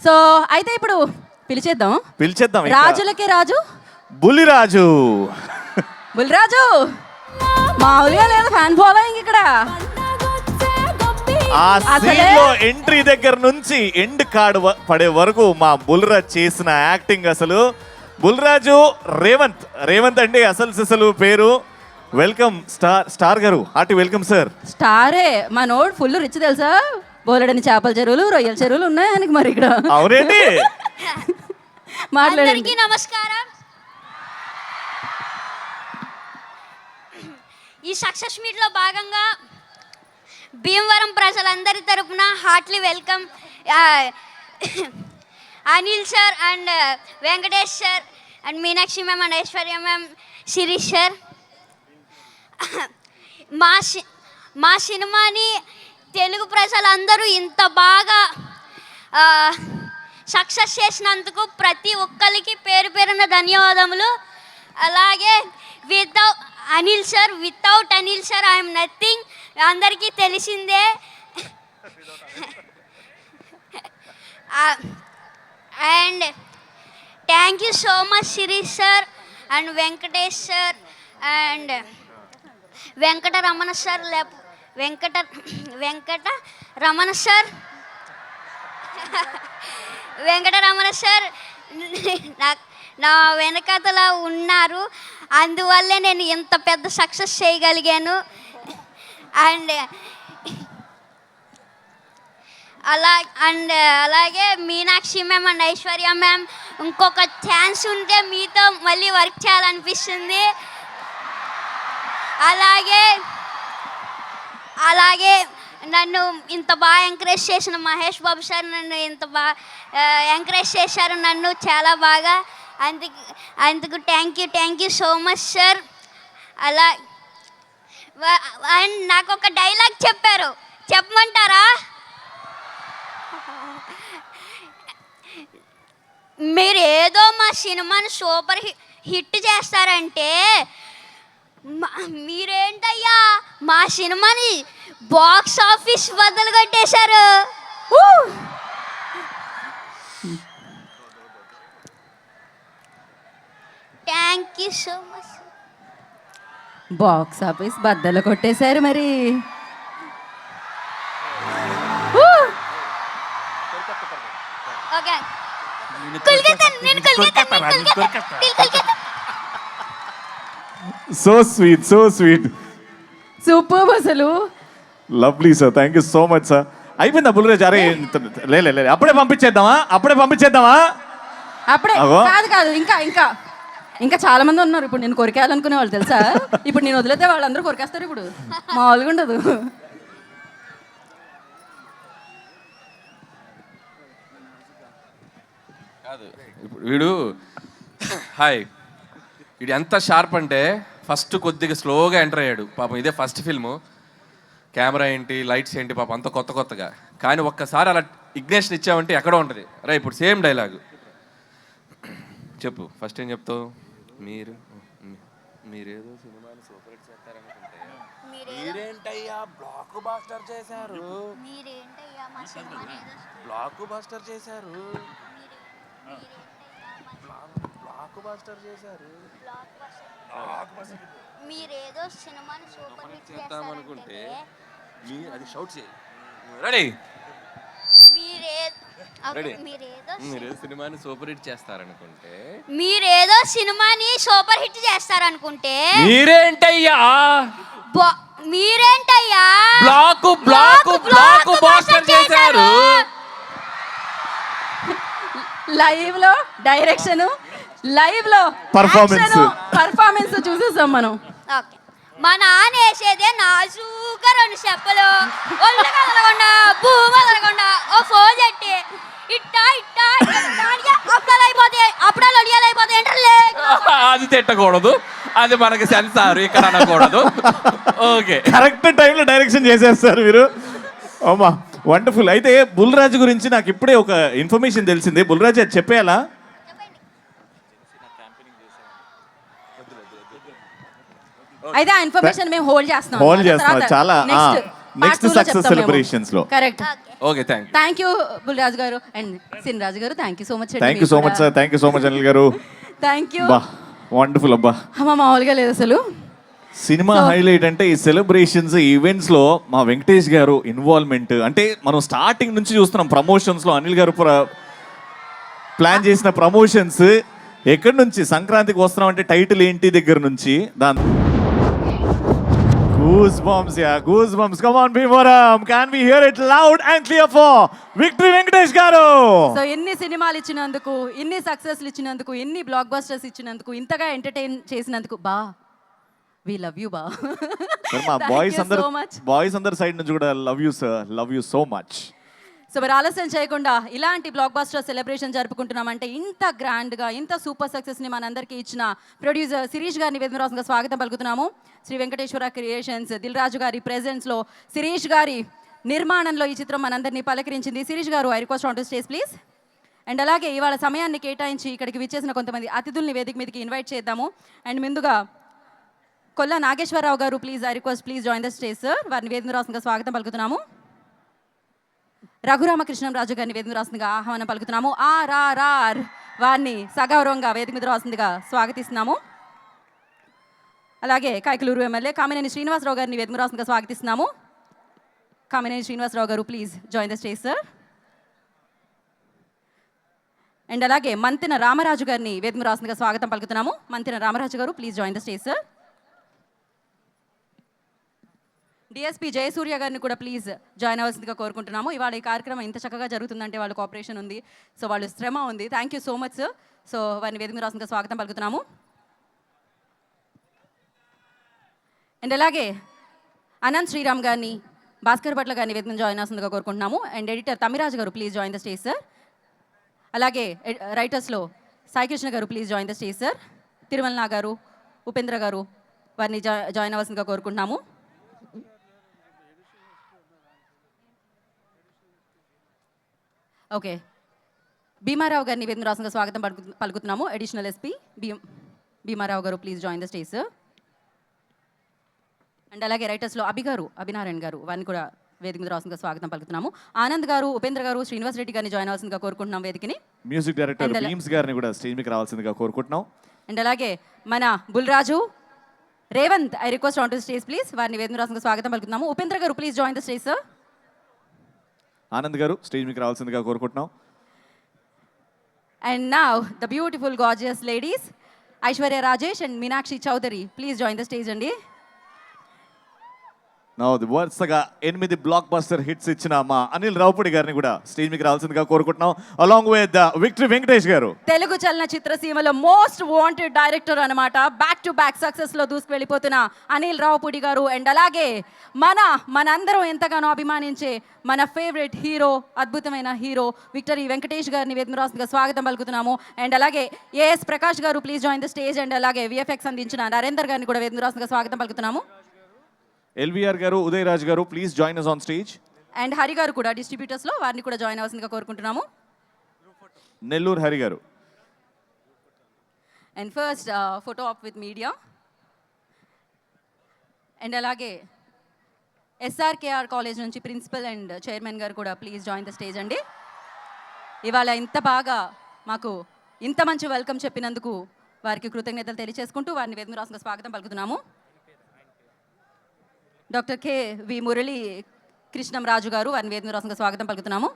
So అయితే ఇప్పుడు పిలిచేద్దాం ఇంకా. రాజులకే రాజు బుల్లిరాజు. బుల్లిరాజు మామూలుగా లేదు ఫ్యాన్ ఫాలోయింగ్ ఇక్కడ. ఆ సీన్ లో ఎంట్రీ దగ్గర నుంచి ఎండ్ కార్డ్ పడే వరకు మా బుల్లిరాజ్ చేసిన యాక్టింగ్ అసలు. బుల్లిరాజు రేవంత్ అండి అసలు పేరు. వెల్కమ్ స్టార్ గారు, హార్టీ వెల్కమ్ సార్. స్టారే మా నోడ్ ఫుల్ రిచ్ తెలుసా, బోలెడని చేపల చెరువులు రొయ్యల చెరువులు ఉన్నాయి ఆయనకి మరి ఇక్కడ. అవునండి. మాట్లాడండి. నమస్కారం. ఈ సక్సెస్ మీట్ లో భాగంగా భీమవరం ప్రజలందరి తరపున heartily welcome Anil sir and Venkatesh sir and Meenakshi ma'am and Aishwarya ma'am, Shirish sir. మా సినిమాని తెలుగు ప్రజలందరూ ఇంత బాగా సక్సెస్ చేసినందుకు ప్రతి ఒక్కరికి పేరు పేరున ధన్యవాదములు. అలాగే without Anil sir I'm nothing, అందరికీ తెలిసిందే. And thank you so much Shirish sir and Venkatesh sir and Venkataramana sir Venkataramana sir నా వెనకతలా ఉన్నారు, అందువల్లే నేను ఇంత పెద్ద సక్సెస్ చేయగలిగాను. అండ్ అలాగే Meenakshi ma'am and Aishwarya ma'am, ఇంకొక ఛాన్స్ ఉంటే మీతో మళ్ళీ వర్క్ చేయాలనిపిస్తుంది. అలాగే నన్ను ఇంత బాగా ఎంకరేజ్ చేసిన మహేష్ బాబు సార్ నన్ను ఇంత బాగా ఎంకరేజ్ చేశారు నన్ను చాలా బాగా. అందుకు thank you so much sir. And నాకు ఒక డైలాగ్ చెప్పారు, చెప్పమంటారా? మీరు ఏదో మా సినిమాని సూపర్ హిట్ చేస్తారంటే మీరేంటయ్యా మా సినిమాని బాక్స్ ఆఫీస్ బద్దలు కొట్టేశారు. Thank you so much. Box office బద్దలు కొట్టేశారు మరి. ఓకే సో స్వీట్ సూపర్ అసలు. Lovely sir, thank you so much sir. అయిపోయిందా బుల్లిరాజ్? అరే లే అప్పుడే పంపించేద్దామా? అప్పుడే కాదు ఇంకా చాలా మంది ఉన్నారు. ఇప్పుడు నేను కొరికేయాలనుకునే వాళ్ళు తెలుసా, ఇప్పుడు నేను వదిలేతే వాళ్ళందరూ కొరికేస్తారు. ఇప్పుడు మామూలుగా ఉండదు. వీడు ఎంత షార్ప్ అంటే ఫస్ట్ కొద్దిగా స్లోగా ఎంటర్ అయ్యాడు పాపం. ఇదే ఫస్ట్ ఫిల్ము, కెమెరా ఏంటి లైట్స్ ఏంటి పాపం అంత కొత్తగా. కానీ ఒక్కసారి అలా ఇగ్నేషన్ ఇచ్చామంటే ఎక్కడో ఉంటుంది. రా ఇప్పుడు సేమ్ డైలాగు చెప్పు. ఫస్ట్ ఏం చెప్తావు? మీరేదో సినిమాని సూపర్ హిట్ చేస్తారనుకుంటే మీరేంటయ్యా బ్లాక్ బాస్టర్ చేశారు. మీరేదో సినిమాని సూపర్ హిట్ చేస్తామనుకుంటే అది షౌట్ చేయి. రెడీ? మీరేదో సినిమాని సూపర్ హిట్ చేస్తారనుకుంటే మీరేంటయ్యా బ్లాక్ బాస్టర్ చేశారు. లైవ్ లో డైరెక్షన్, లైవ్ లో పర్ఫార్మెన్స్ చూసేసాం మనం. మా నాన్న వేసేదే నాజూగా 2 చెప్పలు, ఒళ్ళు కదలకుండా భూమి కదలకుండా ఓ ఫోన్ చెట్టి అప్పుడాలు అడియాలైపోతాయి. అది తిట్టకూడదు, అది మనకి సెన్సార్ ఇక్కడ అనకూడదు. ఓకే, కరెక్ట్ టైంలో డైరెక్షన్ చేసేస్తారు మీరు. అమ్మా వండర్ఫుల్. అయితే బుల్లిరాజు గురించి నాకు ఇప్పుడే ఒక ఇన్ఫర్మేషన్ తెలిసింది. బుల్లిరాజు అది చెప్పేయాలా? అయితే ఆ ఇన్ఫర్మేషన్ మేము హోల్డ్ చేస్తున్నాం. చాలా నెక్స్ట్ సక్సెస్ సెలబ్రేషన్స్ లో. Correct. Okay thank you Bullraju గారు అండ్ సిన్ రాజు గారు. Thank you so much. Thank you so much sir. Thank you so much Anil గారు. Thank you. బా వండర్ఫుల్ అబ్బా. అమ్మ మామూలుగా లేదు అసలు. సినిమా హైలైట్ అంటే ఈ సెలబ్రేషన్స్ ఈవెంట్స్ లో మా వెంకటేష్ గారు ఇన్వాల్వ్మెంట్ అంటే మనం స్టార్టింగ్ నుంచి చూస్తున్నాం. ప్రమోషన్స్ లో అనిల్ గారు ప్లాన్ చేసిన ప్రమోషన్స్ ఎక్కడి నుంచి సంక్రాంతికి వస్తున్నాం అంటే టైటిల్ ఏంటి దగ్గర నుంచి దాని goose bumps. Yeah goose bumps. Come on Bhimavaram, can we hear it loud and clear for Victory Venkatesh garu. So ఎన్ని సినిమాలు ఇచ్చినందుకు, ఇన్ని సక్సెస్లు ఇచ్చినందుకు, ఎన్ని బ్లాక్ బస్టర్స్ ఇచ్చినందుకు, ఇంతగా ఎంటర్టైన్ చేసినందుకు బా వి లవ్ యూ బా. మా బాయ్స్ అందరి సైడ్ నుంచి కూడా love you sir, love you so much. So మరి ఆలస్యం చేయకుండా ఇలాంటి బ్లాక్ బస్టర్ సెలబ్రేషన్ జరుపుకుంటున్నామంటే ఇంత గ్రాండ్గా, ఇంత సూపర్ సక్సెస్ని మనందరికీ ఇచ్చిన ప్రొడ్యూసర్ శిరీష్ గారిని వేదనరాజంగా స్వాగతం పలుకుతున్నాము. శ్రీ వెంకటేశ్వర క్రియేషన్స్ దిల్ రాజు గారి ప్రెజెన్స్లో శిరీష్ గారి నిర్మాణంలో ఈ చిత్రం మనందరినీ పలకరించింది. శిరీష్ గారు, I request on to stage please. And అలాగే ఇవాళ సమయాన్ని కేటాయించి ఇక్కడికి విచ్చేసిన కొంతమంది అతిథుల్ని వేదిక మీదకి ఇన్వైట్ చేద్దాము. అండ్ ముందుగా కొల్లా నాగేశ్వరరావు గారు, please I request please join the stage sir. వారిని వేదనరాజంగా స్వాగతం పలుకుతున్నాము. రఘురామకృష్ణంరాజు గారిని వేదిక మీద రాసిందిగా ఆహ్వానం పలుకుతున్నాము. RRR వారిని సగౌరవంగా వేదిక మీద రాసిందిగా స్వాగతిస్తున్నాము. అలాగే కాయకలూరు ఎమ్మెల్యే కామినేని శ్రీనివాసరావు గారిని వేదిక మీద రాసిందిగా స్వాగతిస్తున్నాము. కామినేని శ్రీనివాసరావు గారు, please join the stage sir. And అలాగే మంతెన రామరాజు గారిని వేదిక మీద రాసిందిగా స్వాగతం పలుకుతున్నాము. Mantena Ramaraju garu, please join the stage sir. DSP Jayasurya గారిని కూడా ప్లీజ్ జాయిన్ అవ్వాల్సిందిగా కోరుకుంటున్నాము. ఇవాళ ఈ కార్యక్రమం ఇంత చక్కగా జరుగుతుందంటే వాళ్ళ కోఆపరేషన్ ఉంది, సో వాళ్ళు శ్రమ ఉంది. Thank you so much sir. So వారిని వేదిక మీద రాసిందిగా స్వాగతం పలుకుతున్నాము. అండ్ అలాగే అనంత్ శ్రీరామ్ గారిని, భాస్కర్ భట్ల గారిని వేదిక మీద జాయిన్ అవ్వాల్సిందిగా కోరుకుంటున్నాము. అండ్ ఎడిటర్ తమిరాజ్ గారు, please join the stage sir. అలాగే రైటర్స్లో సాయికృష్ణ గారు, please join the stage sir. తిరుమలనా గారు, ఉపేంద్ర గారు, వారిని జాయిన్ అవ్వాల్సిందిగా కోరుకుంటున్నాము. ఓకే, భీమారావు గారిని వేదిక రాసంగా స్వాగతం పలుకుతున్నాము. అడిషనల్ ఎస్పీ భీమారావు గారు, please join the stage sir. And అలాగే రైటర్స్లో అభినారాయణ గారు, వారిని కూడా వేదిక మీద రాసంగా స్వాగతం పలుకుతున్నాము. ఆనంద్ గారు, ఉపేంద్ర గారు, శ్రీనివాస్ రెడ్డి గారిని జాయిన్ అవ్వాల్సిందిగా కోరుకుంటున్నాం వేదికని. మ్యూజిక్ డైరెక్టర్ భీమ్స్ గారిని కూడా స్టేజ్ మీదకి రావాల్సిందిగా కోరుకుంటున్నాం. అండ్ అలాగే మన Bulraju Revanth, I request on to stage please. వారిని వేదిక మీద రాసంగా స్వాగతం పలుకుతున్నాము. Upendra garu, please join the stage sir. Anand garu stage మీదకి రావాల్సిందిగా కోరుకుంటున్నాం. And now the beautiful gorgeous ladies Aishwarya Rajesh and Meenakshi Chaudhary, please join the stage అండి. వరుసగా 8 బ్లాక్ బస్టర్ హిట్స్ ఇచ్చిన మా అనిల్ రావుపూడి గారిని కూడా స్టేజ్ మీదకి రావాల్సిందిగా కోరుకుంటున్నాం. అలాంగ్ విత్ విక్టరీ వెంకటేష్ గారు, తెలుగు చలనచిత్ర సీమలో మోస్ట్ వాంటెడ్ డైరెక్టర్ అనమాట. బ్యాక్ టు బ్యాక్ సక్సెస్ లో దూసుకు వెళ్ళిపోతున్న అనిల్ రావుపూడి గారు. అండ్ అలాగే మనందరం ఎంతగానో అభిమానించే మన ఫేవరెట్ హీరో, అద్భుతమైన హీరో విక్టరీ వెంకటేష్ గారిని వేదిక స్వాగతం పలుకుతున్నాము. అండ్ అలాగే ఏఎస్ ప్రకాష్ గారు, please join the stage. And అలాగే విఎఫ్ఎక్స్ అందించిన నరేందర్ గారిని కూడా వేదిక స్వాగతం పలుకుతున్నాము. ఎల్వీఆర్ గారు, ఉదయ్ రాజ్ గారు, please join us on stage. And Hari గారు కూడా డిస్ట్రిబ్యూటర్స్ లో, వారిని కూడా జాయిన్ అవ్వాల్సిందిగా కోరుకుంటున్నాము. నెల్లూరు హరి గారు. And first photo op with media. And అలాగే ఎస్ఆర్కేఆర్ కాలేజ్ నుంచి ప్రిన్సిపల్ అండ్ చైర్మన్ గారు కూడా ప్లీజ్ జాయిన్ ద స్టేజ్ అండి. ఇవాళ ఇంత బాగా మాకు ఇంత మంచి వెల్కమ్ చెప్పినందుకు వారికి కృతజ్ఞతలు తెలియజేసుకుంటూ వారిని వేదిక స్వాగతం పలుకుతున్నాము. డాక్టర్ కె వి మురళీ కృష్ణం రాజు గారు, వారిని వేదిక స్వాగతం పలుకుతున్నాము.